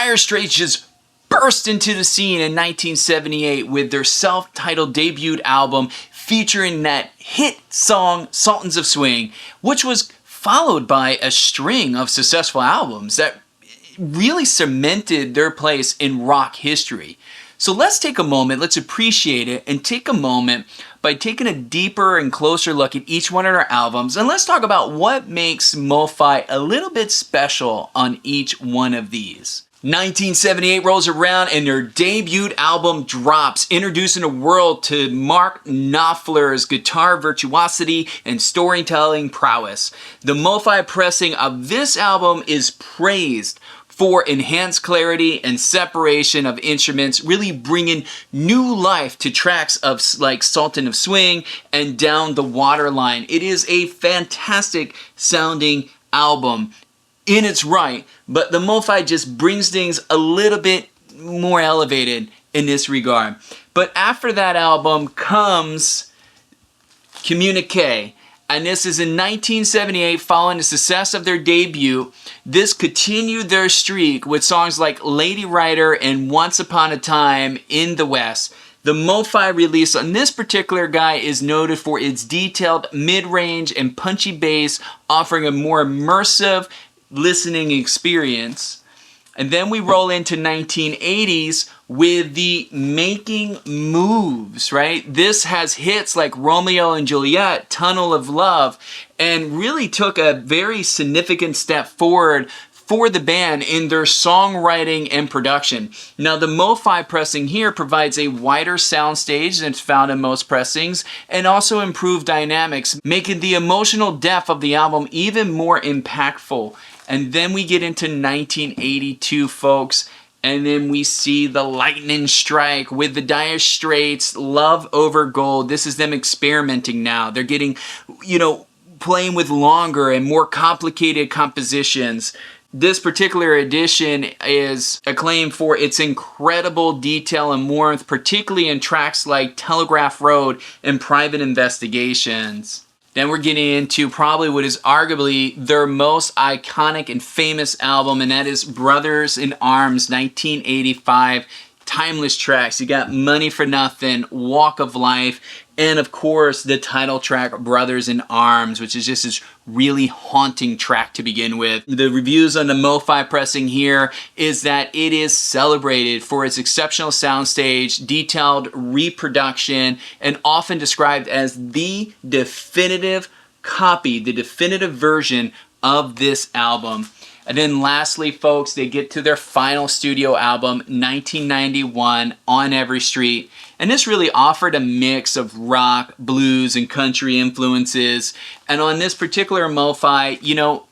Dire Straits just burst into the scene in 1978 with their self-titled debut album featuring that hit song Sultans of Swing, which was followed by a string of successful albums that really cemented their place in rock history. So let's take a moment, let's appreciate it, and take a moment by taking a deeper and closer look at each one of our albums, and let's talk about what makes MoFi a little bit special on each one of these. 1978 rolls around and their debut album drops, introducing the world to Mark Knopfler's guitar virtuosity and storytelling prowess. The MoFi pressing of this album is praised for enhanced clarity and separation of instruments, really bringing new life to tracks of like Sultan of Swing and Down the Waterline. It is a fantastic sounding album in its right, but the MoFi just brings things a little bit more elevated in this regard. But after that album comes Communiqué, and this is in 1978 following the success of their debut. This continued their streak with songs like Lady Writer and Once Upon a Time in the West. The MoFi release on this particular guy is noted for its detailed mid-range and punchy bass, offering a more immersive listening experience. And then we roll into 1980s with the Making Moves, right? This has hits like Romeo and Juliet, Tunnel of Love, and really took a very significant step forward for the band in their songwriting and production. Now the MoFi pressing here provides a wider soundstage than it's found in most pressings, and also improved dynamics, making the emotional depth of the album even more impactful. And then we get into 1982, folks, and then we see the lightning strike with the Dire Straits, Love Over Gold. This is them experimenting now. They're getting, playing with longer and more complicated compositions. This particular edition is acclaimed for its incredible detail and warmth, particularly in tracks like Telegraph Road and Private Investigations. Then we're getting into probably what is arguably their most iconic and famous album, and that is Brothers in Arms, 1985. Timeless tracks. You got Money for Nothing, Walk of Life, and of course the title track Brothers in Arms, which is just this really haunting track to begin with. The reviews on the MoFi pressing here is that it is celebrated for its exceptional soundstage, detailed reproduction, and often described as the definitive copy, the definitive version of this album. And then lastly, folks, they get to their final studio album, 1991, On Every Street. And this really offered a mix of rock, blues, and country influences. And on this particular MoFi,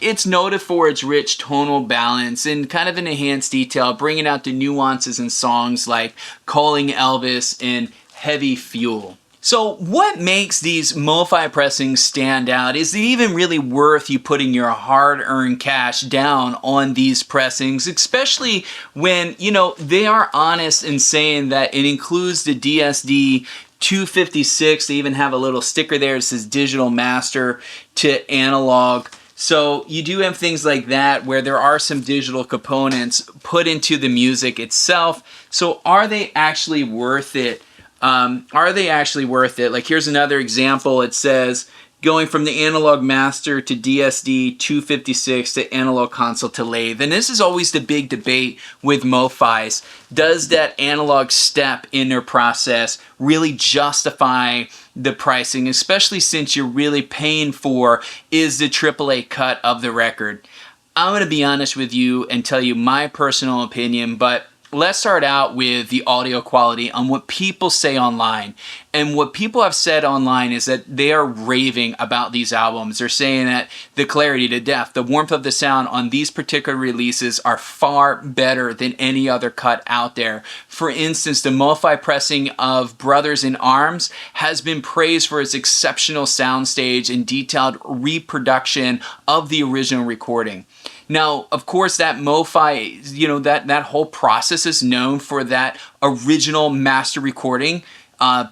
it's noted for its rich tonal balance and kind of an enhanced detail, bringing out the nuances in songs like Calling Elvis and Heavy Fuel. So what makes these MoFi pressings stand out? Is it even really worth you putting your hard-earned cash down on these pressings, especially when, they are honest in saying that it includes the DSD 256. They even have a little sticker there that says digital master to analog. So you do have things like that where there are some digital components put into the music itself. So are they actually worth it? Like here's another example. It says going from the analog master to DSD 256 to analog console to lathe. And this is always the big debate with MoFis. Does that analog step in their process really justify the pricing, especially since you're really paying for is the AAA cut of the record? I'm going to be honest with you and tell you my personal opinion, but let's start out with the audio quality on what people say online. And what people have said online is that they are raving about these albums. They're saying that the clarity, the depth, the warmth of the sound on these particular releases are far better than any other cut out there. For instance, the MoFi pressing of Brothers in Arms has been praised for its exceptional soundstage and detailed reproduction of the original recording. Now, of course, that MoFi, that whole process is known for that original master recording.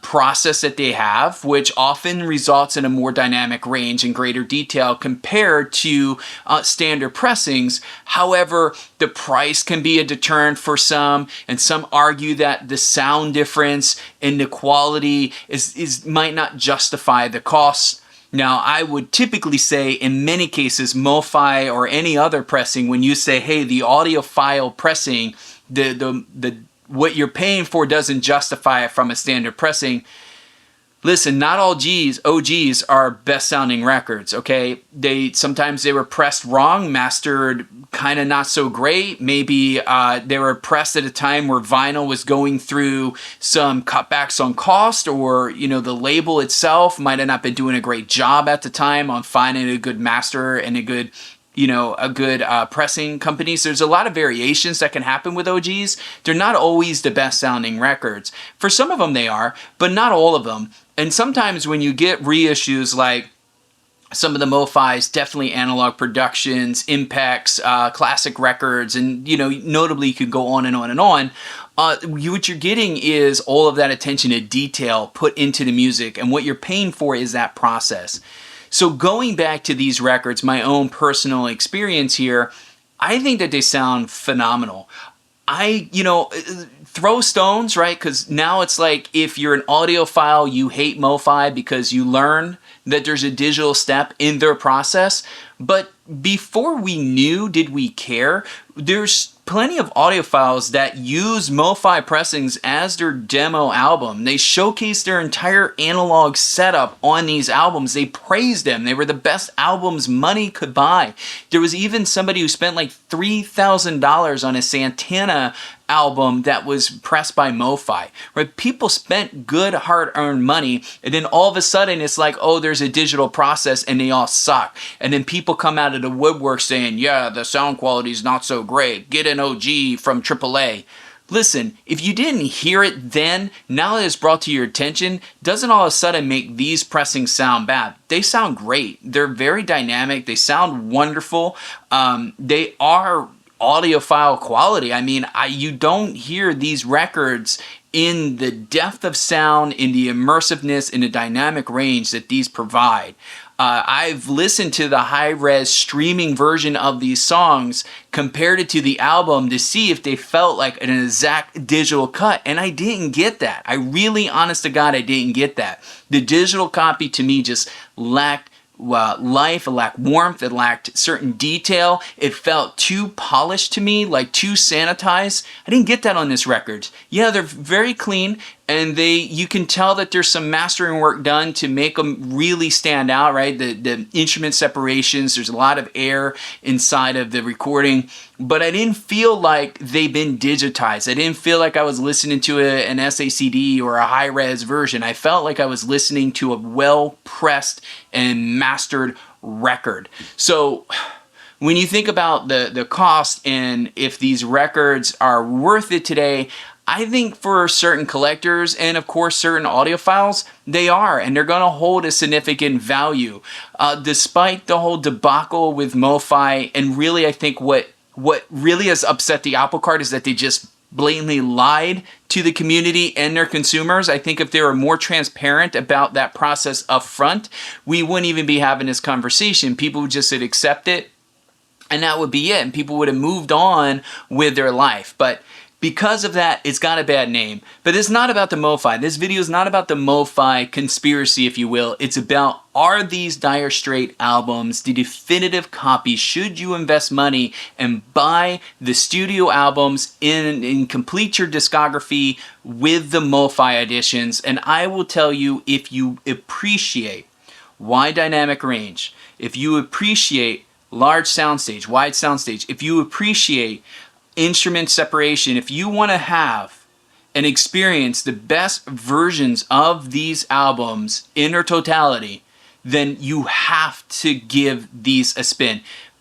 process that they have, which often results in a more dynamic range and greater detail compared to standard pressings. However, the price can be a deterrent for some, and some argue that the sound difference in the quality might not justify the cost. Now, I would typically say in many cases, MoFi or any other pressing, when you say, hey, the audiophile pressing, what you're paying for doesn't justify it from a standard pressing. Listen, not all OGs are best sounding records, okay? Sometimes they were pressed wrong, mastered kind of not so great. Maybe they were pressed at a time where vinyl was going through some cutbacks on cost, or, the label itself might have not been doing a great job at the time on finding a good master and a good pressing company. So there's a lot of variations that can happen with OGs. They're not always the best sounding records. For some of them they are, but not all of them. And sometimes when you get reissues like some of the MoFis, definitely Analog Productions, Impex, Classic Records, and notably you could go on and on and on. What you're getting is all of that attention to detail put into the music, and what you're paying for is that process. So going back to these records, my own personal experience here, I think that they sound phenomenal. Throw stones, right? Because now it's like if you're an audiophile, you hate MoFi because you learn that there's a digital step in their process. But before we knew, did we care? There's plenty of audiophiles that use MoFi pressings as their demo album. They showcase their entire analog setup on these albums. They praised them. They were the best albums money could buy. There was even somebody who spent like $3,000 on a Santana album that was pressed by MoFi, right? People spent good hard-earned money, and then all of a sudden it's like, oh, there's a digital process and they all suck. And then people come out of the woodwork saying, yeah, the sound quality is not so great. Get an OG from AAA. Listen, if you didn't hear it then, now that it's brought to your attention, doesn't all of a sudden make these pressings sound bad. They sound great. They're very dynamic. They sound wonderful. They are audiophile quality. I mean, you don't hear these records in the depth of sound, in the immersiveness, in the dynamic range that these provide. I've listened to the high-res streaming version of these songs, compared it to the album to see if they felt like an exact digital cut, and I didn't get that. I really, honest to God, I didn't get that. The digital copy to me just lacked life, it lacked warmth, it lacked certain detail. It felt too polished to me, like too sanitized. I didn't get that on this record. Yeah, they're very clean, and you can tell that there's some mastering work done to make them really stand out, right? The instrument separations, there's a lot of air inside of the recording, but I didn't feel like they've been digitized. I didn't feel like I was listening to an SACD or a high-res version. I felt like I was listening to a well-pressed and mastered record. So when you think about the cost and if these records are worth it today, I think for certain collectors and of course certain audiophiles, they are, and they're going to hold a significant value. Despite the whole debacle with MoFi, and really I think what really has upset the apple cart is that they just blatantly lied to the community and their consumers. I think if they were more transparent about that process up front, we wouldn't even be having this conversation. People would just accept it, and that would be it, and people would have moved on with their life. But because of that, it's got a bad name. But it's not about the MoFi. This video is not about the MoFi conspiracy, if you will. It's about, are these Dire Straits albums the definitive copy? Should you invest money and buy the studio albums and complete your discography with the MoFi editions? And I will tell you, if you appreciate wide dynamic range, if you appreciate large soundstage, wide soundstage, if you appreciate instrument separation, if you want to have and experience the best versions of these albums in their totality, then you have to give these a spin.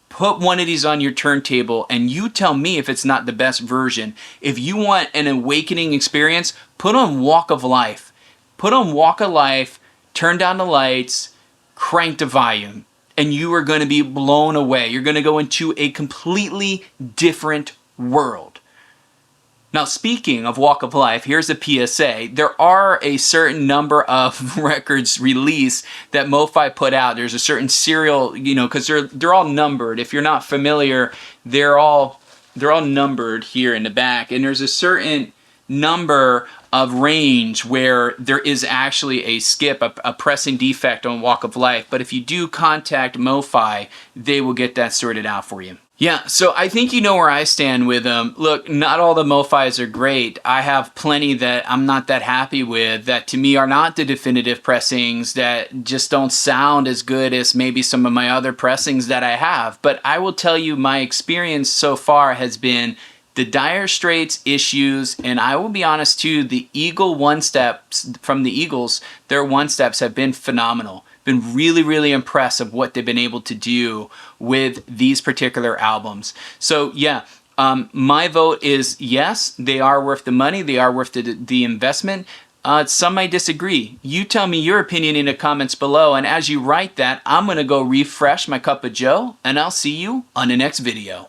Put one of these on your turntable and you tell me if it's not the best version. If you want an awakening experience, put on Walk of Life. Put on Walk of Life, turn down the lights, crank the volume, and you are going to be blown away. You're going to go into a completely different world. Now, speaking of Walk of Life, here's a PSA. There are a certain number of records released that MoFi put out. There's a certain serial, because they're all numbered. If you're not familiar, they're all numbered here in the back, and there's a certain number of range where there is actually a skip, a pressing defect on Walk of Life. But if you do contact MoFi, they will get that sorted out for you. Yeah, so I think you know where I stand with them. Look, not all the MoFis are great. I have plenty that I'm not that happy with, that to me are not the definitive pressings, that just don't sound as good as maybe some of my other pressings that I have. But I will tell you, my experience so far has been the Dire Straits issues, and I will be honest too, the Eagle one-steps from the Eagles, their one-steps have been phenomenal. Been really, really impressed of what they've been able to do with these particular albums. So yeah, my vote is yes, they are worth the money, they are worth the investment. Some might disagree. You tell me your opinion in the comments below, and as you write that, I'm gonna go refresh my cup of joe, and I'll see you on the next video.